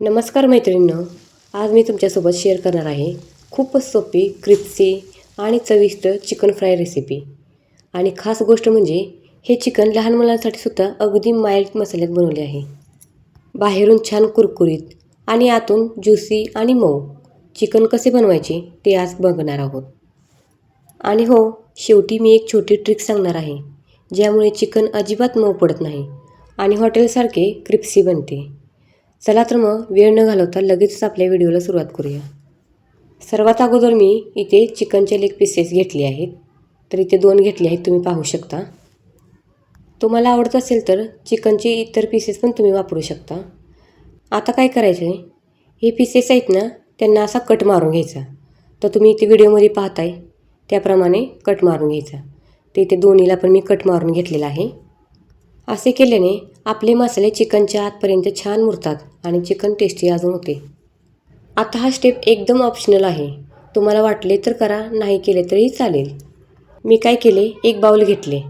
नमस्कार मैत्रिणींनो, आज मी तुमच्यासोबत शेअर करणार आहे खूपच सोपी, क्रिस्पी आणि चविष्ट चिकन फ्राय रेसिपी. आणि खास गोष्ट म्हणजे हे चिकन लहान मुलांसाठी सुद्धा अगदी माइल्ड मसाल्यात बनवले आहे. बाहेरून छान कुरकुरीत आणि आतून ज्युसी आणि मऊ चिकन कसे बनवायचे ते आज बघणार आहोत. आणि हो, शेवटी मी एक छोटी ट्रिक सांगणार आहे ज्यामुळे चिकन अजिबात मऊ पडत नाही आणि हॉटेलसारखे क्रिस्पी बनते. चला तर मग वेळ न घालवता लगेचच आपल्या व्हिडिओला सुरुवात करूया. सर्वात अगोदर मी इथे चिकनचे लेग पीसेस घेतले आहेत. तर इथे 2 घेतले आहेत, तुम्ही पाहू शकता. तुम्हाला आवडत असेल तर चिकनचे इतर पीसेस पण तुम्ही वापरू शकता. आता काय करायचं आहे, हे पीसेस आहेत ना, त्यांना असा कट मारून घ्यायचा. तर तुम्ही इथे व्हिडिओमध्ये पाहताय त्याप्रमाणे कट मारून घ्यायचा. तर इथे दोन्हीला पण मी कट मारून घेतलेला आहे. असे केल्याने आपले मसाले चिकनच्या आतपर्यंत छान मुरतात आणि चिकन टेस्टी अजून होते. आता हा स्टेप एकदम ऑप्शनल आहे. तुम्हाला वाटले तर करा, नाही केले तरीही चालेल. मी काय केले, एक बाउल घेतले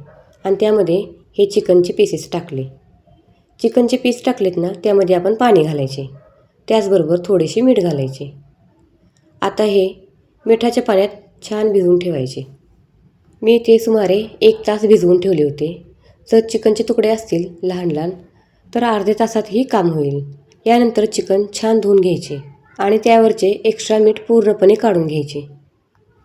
आणि त्यामध्ये हे चिकनचे पीसेस टाकले. चिकनचे पीस टाकलेत ना, त्यामध्ये आपण पाणी घालायचे. त्याचबरोबर थोडेसे मीठ घालायचे. आता हे मिठाच्या पाण्यात छान भिजवून ठेवायचे. मी ते सुमारे 1 तास भिजवून ठेवले होते. जर चिकनचे तुकडे असतील लहान लहान तर अर्ध्या तासातही काम होईल. यानंतर चिकन छान धुवून घ्यायचे आणि त्यावरचे एक्स्ट्रा मीठ पूर्णपणे काढून घ्यायचे.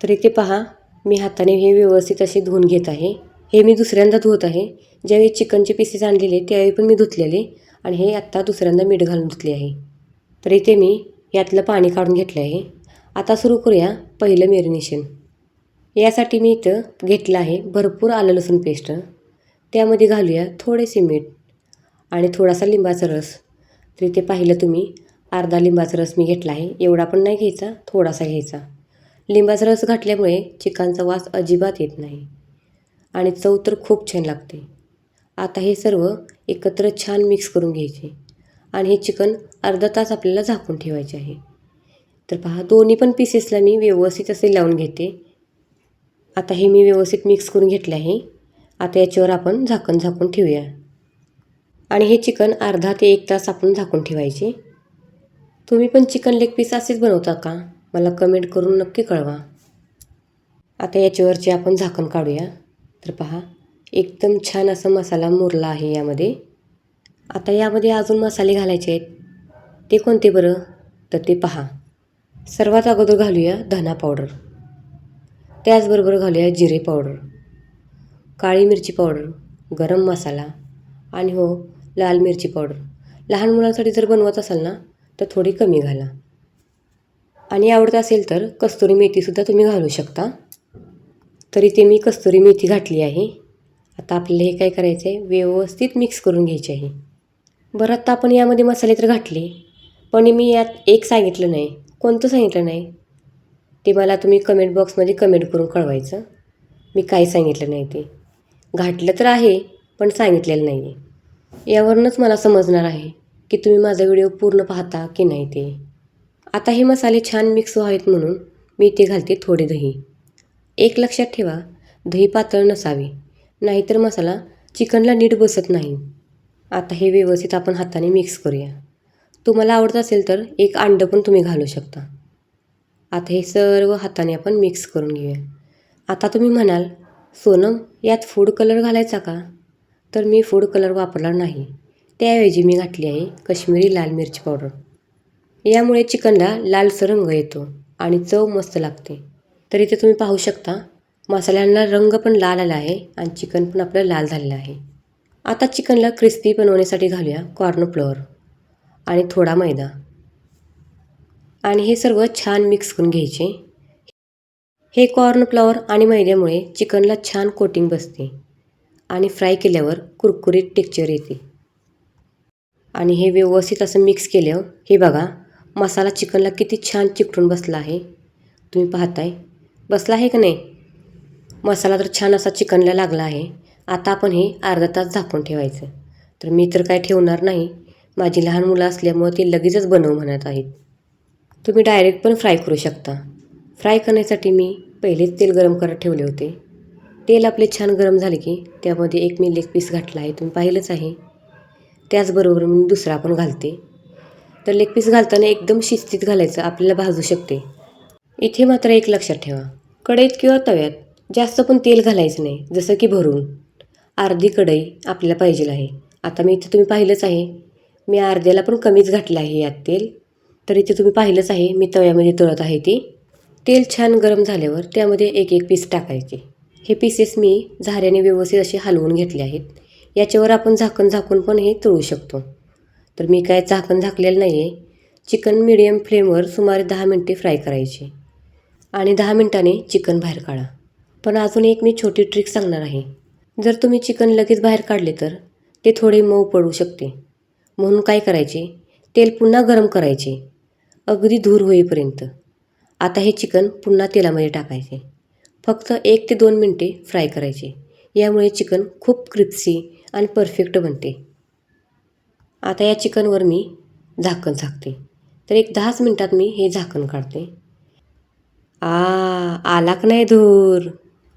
तर इथे पहा, मी हाताने हे व्यवस्थित असे धुवून घेत आहे. हे मी दुसऱ्यांदा धुवत आहे. ज्यावेळी चिकनचे पीसेस आणलेले त्यावेळी पण मी धुतलेले आणि हे आत्ता दुसऱ्यांदा मीठ घालून धुतले आहे. तर इथे मी यातलं पाणी काढून घेतलं आहे. आता सुरू करूया पहिलं मॅरिनेशन. यासाठी मी इथं घेतलं आहे भरपूर आलं लसूण पेस्ट. त्यामध्ये घालूया थोडेसे मीठ आणि थोडासा लिंबाचा रस. तर इथे पाहिलं तुम्ही, अर्धा लिंबाचा रस मी घेतला आहे. एवढा पण नाही घ्यायचा, थोडासा घ्यायचा. लिंबाचा रस घातल्यामुळे चिकनचा वास अजिबात येत नाही आणि चव तर खूप छान लागते. आता हे सर्व एकत्र छान मिक्स करून घ्यायचे आणि हे चिकन अर्धा तास आपल्याला झाकून ठेवायचे आहे. तर पहा, दोन्ही पण पीसेसला मी व्यवस्थित असे लावून घेते. आता हे मी व्यवस्थित मिक्स करून घेतले आहे. आता याच्यावर आपण झाकून ठेवूया आणि हे चिकन अर्धा ते 1 तास आपण झाकून ठेवायचे. तुम्ही पण चिकन लेग पीस असेच बनवता का? मला कमेंट करून नक्की कळवा. आता याच्यावरचे आपण झाकण काढूया. तर पहा, एकदम छान असा मसाला मुरला आहे यामध्ये. आता यामध्ये अजून मसाले घालायचे आहेत. ते कोणते बरं? तर ते पहा, सर्वात अगोदर घालूया धना पावडर. त्याचबरोबर घालूया जिरे पावडर, काळी मिरची पावडर, गरम मसाला आणि हो, लाल मिरची पावडर. लहान मुलांसाठी जर बनवत असाल ना तर थोडी कमी घाला. आणि आवडत असेल तर कस्तुरी मेथीसुद्धा तुम्ही घालू शकता. तर इथे मी कस्तुरी मेथी घातली आहे. आता आपल्याला हे काय करायचं आहे, व्यवस्थित मिक्स करून घ्यायचे आहे. बरं, आता आपण यामध्ये मसाले तर घातले, पण मी यात एक सांगितलं नाही. कोणतं सांगितलं नाही ते मला तुम्ही कमेंट बॉक्समध्ये कमेंट करून कळवायचं. मी काही सांगितलं नाही ते. घातलं तर आहे पण सांगितलेलं नाही आहे. यावरूनच मला समजणार आहे की तुम्ही माझा व्हिडिओ पूर्ण पाहता की नाही ते. आता हे मसाले छान मिक्स व्हावेत म्हणून मी इथे घालते थोडे दही. एक लक्षात ठेवा, दही पातळ नसावे, नाहीतर मसाला चिकनला नीट बसत नाही. आता हे व्यवस्थित आपण हाताने मिक्स करूया. तुम्हाला आवडत असेल तर एक अंडं पण तुम्ही घालू शकता. आता हे सर्व हाताने आपण मिक्स करून घेऊया. आता तुम्ही म्हणाल, सोनम यात फूड कलर घालायचा का? तर मी फूड कलर वापरला नाही. त्याऐवजी मी घातली आहे काश्मीरी लाल मिरची पावडर. यामुळे चिकनला लालसर रंग येतो आणि चव मस्त लागते. तर इथे तुम्ही पाहू शकता, मसाल्यांना रंग पण लाल आला आहे आणि चिकन पण आपलं लाल झालेलं आहे. आता चिकनला क्रिस्पी बनवण्यासाठी घालूया कॉर्न फ्लोअर आणि थोडा मैदा आणि हे सर्व छान मिक्स करून घ्यायचे. हे कॉर्न फ्लॉवर आणि मैद्यामुळे चिकनला छान कोटिंग बसते आणि फ्राय केल्यावर कुरकुरीत टेक्स्चर येते. आणि हे व्यवस्थित असं मिक्स केल्यावर हे बघा, मसाला चिकनला किती छान चिकटून बसला आहे. तुम्ही पाहताय, बसला आहे का नाही? मसाला तर छान असा चिकनला लागला आहे. आता आपण हे अर्धा तास झाकून ठेवायचं. तर मी तर काय ठेवणार नाही, माझी लहान मुलं असल्यामुळे ते लगेचच बनव म्हणत आहेत. तुम्ही डायरेक्ट पण फ्राय करू शकता. फ्राय करण्यासाठी मी पहिलेच तेल गरम करत ठेवले होते. तेल आपले छान गरम झाले की त्यामध्ये एक मी लेग पीस घातला आहे, तुम्ही पाहिलंच आहे. त्याचबरोबर मी दुसरा पण घालते. तर लेग पीस घालताना एकदम शिस्तीत घालायचं, आपल्याला भाजू शकते. इथे मात्र एक लक्षात ठेवा, कढईत किंवा तव्यात जास्त पण तेल घालायचं नाही, जसं की भरून. अर्धी कढई आपल्याला पाहिजे आहे. आता मी इथे तुम्ही पाहिलंच आहे, मी अर्ध्याला पण कमीच घातलं आहे यात तेल. तर इथे तुम्ही पाहिलंच आहे, मी तव्यामध्ये तळत आहे ती. तेल छान गरम झाल्यावर त्यामध्ये एक एक पीस टाकायचे. हे पीसेस मी झाऱ्याने व्यवस्थित असे हलवून घेतले आहेत. याच्यावर आपण झाकण झाकून पण हे तळू शकतो. तर मी काय झाकण झाकलेलं नाही आहे. चिकन मीडियम फ्लेमवर सुमारे 10 मिनटे फ्राय करायचे आणि 10 मिनटाने चिकन बाहेर काढा. पण अजून एक मी छोटी ट्रिक सांगणार आहे. जर तुम्ही चिकन लगेच बाहेर काढले तर ते थोडे मऊ पडू शकते. म्हणून काय करायचे, तेल पुन्हा गरम करायचे अगदी धूर होईपर्यंत. आता हे चिकन पुन्हा तेलामध्ये टाकायचे. फक्त 1 ते 2 मिनटे फ्राय करायचे. यामुळे चिकन खूप क्रिस्पी आणि परफेक्ट बनते. आता या चिकनवर मी झाकण झाकते. तर एक 10 मिनटात मी हे झाकण काढते. आला का नाही धूर,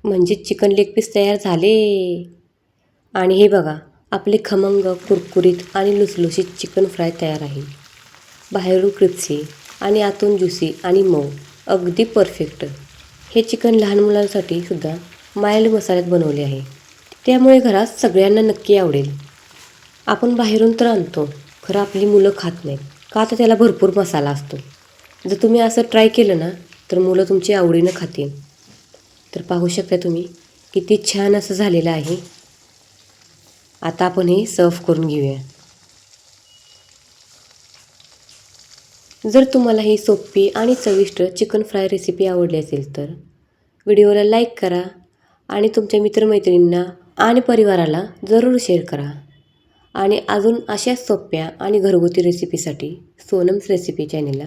म्हणजे चिकन लेग पीस तयार झाले. आणि हे बघा, आपले खमंग, कुरकुरीत आणि लुसलुशीत चिकन फ्राय तयार आहे. बाहेरून क्रिस्पी आणि आतून ज्युसी आणि मऊ, अगदी परफेक्ट. हे चिकन लहान मुलांसाठी सुद्धा माइल्ड मसाल्यात बनवले आहे. त्यामुळे घरात सगळ्यांना नक्की आवडेल. आपण बाहेरून तर आणतो, खरं आपली मुलं खात नाहीत, का तर त्याला भरपूर मसाला असतो. जर तुम्ही असं ट्राय केलं ना, तर मुलं तुमची आवडीनं खातील. तर पाहू शकता तुम्ही, किती छान असं झालेलं आहे. आता आपण हे सर्व करून घेऊया. जर तुम्हाला ही सोपी आणि चविष्ट चिकन फ्राय रेसिपी आवडली असेल तर व्हिडिओला लाईक करा आणि तुमच्या मित्रमैत्रिणींना आणि परिवाराला जरूर शेअर करा. आणि अजून अशा सोप्या आणि घरगुती रेसिपीसाठी सोनम्स रेसिपी चॅनेलला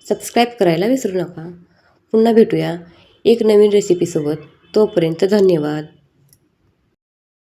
सबस्क्राईब करायला विसरू नका. पुन्हा भेटूया एक नवीन रेसिपीसोबत. तोपर्यंत धन्यवाद.